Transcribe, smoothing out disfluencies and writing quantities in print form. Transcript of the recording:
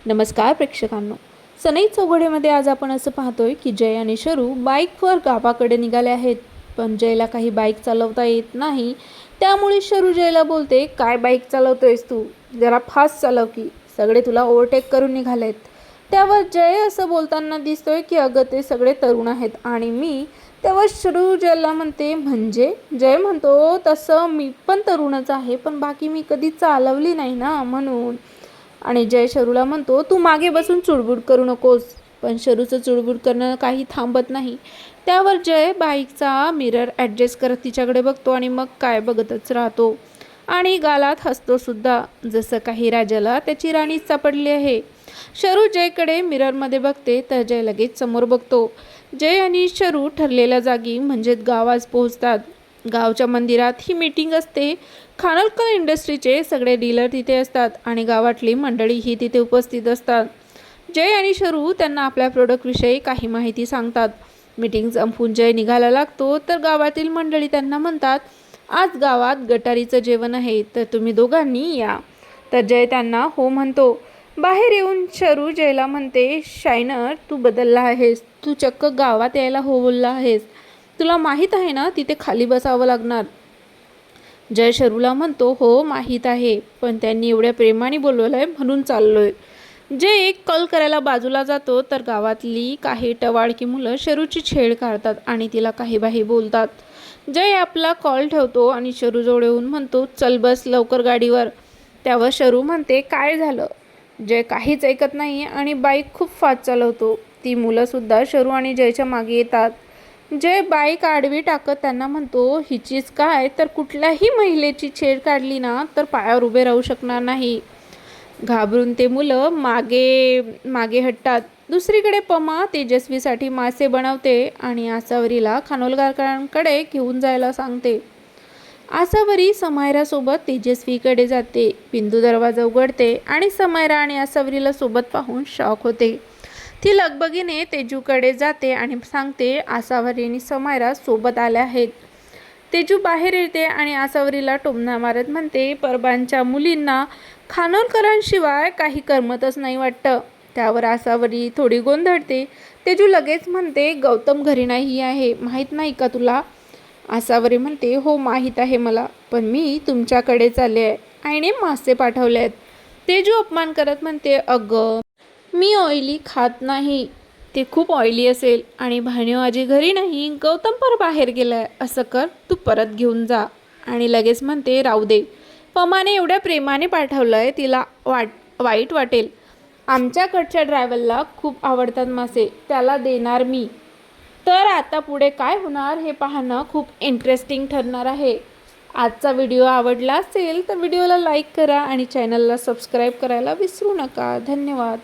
नमस्कार प्रेक्षकांनो, सनई चौघडेमध्ये आज आपण असं पाहतोय की जय आणि शरू बाईकवर गावाकडे निघाले आहेत. पण जयला काही बाईक चालवता येत नाही. त्यामुळे शरू जयला बोलते, काय बाईक चालवतोयस तू, जरा फास्ट चालव की सगळे तुला ओव्हरटेक करून निघालेत. त्यावर जय असं बोलताना दिसतोय की अगं ते सगळे तरुण आहेत आणि मी. तेव्हा शरू जयला म्हणते, म्हणजे जय म्हणतो, तसं मी पण तरुणच आहे, पण बाकी मी कधी चालवली नाही ना म्हणून. आणि जय शरूला म्हणतो, तू मागे बसून चुडबुड करू नकोस. पण शरूचं चुडबुड करणं काही थांबत नाही. त्यावर जय बाईकचा मिरर ॲडजस्ट करत तिच्याकडे बघतो आणि मग काय बघतच राहतो आणि गालात हसतो सुद्धा, जसं काही राजाला त्याची राणी सापडली आहे. शरू जयकडे मिररमध्ये बघते तर जय लगेच समोर बघतो. जय आणि शरू ठरलेल्या जागी म्हणजेच गावात पोहोचतात. गावच्या मंदिरात ही मीटिंग असते. खानोलकर इंडस्ट्रीचे सगळे डीलर तिथे असतात आणि गावातली मंडळी ही तिथे उपस्थित असतात. जय आणि शरू त्यांना आपल्या प्रोडक्टविषयी काही माहिती सांगतात. मीटिंग संपून जय निघायला लागतो तर गावातील मंडळी त्यांना म्हणतात, आज गावात गटारीचं जेवण आहे तर तुम्ही दोघांनी या. तर जय त्यांना हो म्हणतो. बाहेर येऊन शरू जयला म्हणते, शायनर तू बदलला आहेस, तू चक्क गावात यायला हो बोलला आहेस. तुला माहीत आहे ना तिथे खाली बसावं लागणार. जय शरूला म्हणतो, हो माहीत आहे, पण त्यांनी एवढ्या प्रेमाने बोलवलं आहे म्हणून चाललोय. जय एक कॉल करायला बाजूला जातो तर गावातली काही टवाळकी मुलं शरूची छेड काढतात आणि तिला काही बाही बोलतात. जय आपला कॉल ठेवतो आणि शरूजवळ येऊन म्हणतो, चल बस लवकर गाडीवर. त्यावर शरू म्हणते, काय झालं. जय काहीच ऐकत नाही आणि बाईक खूप फास्ट चालवतो. ती मुलंसुद्धा शरू आणि जयच्या मागे येतात. जय बाईक आडवी टाकत त्यांना म्हणतो, हिचीच काय तर कुठल्याही महिलेची छेड काढली ना तर पायावर उभे राहू शकणार नाही. घाबरून ते मुलं मागे मागे हटतात. दुसरीकडे पमा तेजस्वीसाठी मासे बनवते आणि आसावरीला खानोलकरांकडे घेऊन जायला सांगते. आसावरी समायरासोबत तेजस्वीकडे जाते. बिंदू दरवाजा उघडते आणि समायरा आणि आसावरीला सोबत पाहून शॉक होते. ती लगबगीने तेजूकडे जाते आणि सांगते, आसावरी आणि समायरा सोबत आल्या आहेत. तेजू बाहेर येते आणि आसावरीला टोमणा मारत म्हणते, परबांच्या मुलींना खानोलकरांशिवाय काही करमतच नाही वाटतं. त्यावर आसावरी थोडी गोंधळते. तेजू लगेच म्हणते, गौतम घरी नाही आहे, माहीत नाही का तुला. आसावरी म्हणते, हो माहीत आहे मला, पण मी तुमच्याकडे चालले आहे, आईने मासे पाठवले आहेत. तेजू अपमान करत म्हणते, अगं मी ऑइली खात नाही. ते खूप ऑइली असेल आणि भाणीव आजी घरी नाही, गौतम पर बाहेर गेलाय. असं कर, तू परत घेऊन जा. आणि लगेच म्हणते, राहू दे, पमाने एवढ्या प्रेमाने पाठवलंय, तिला वाईट वाटेल. आमच्याकडच्या ड्रायव्हरला खूप आवडतात मासे, त्याला देणार मी. तर आता पुढे काय होणार हे पाहणं खूप इंटरेस्टिंग ठरणार आहे. आजचा व्हिडिओ आवडला असेल तर व्हिडिओला लाईक करा आणि चॅनलला सबस्क्राईब करायला विसरू नका. धन्यवाद.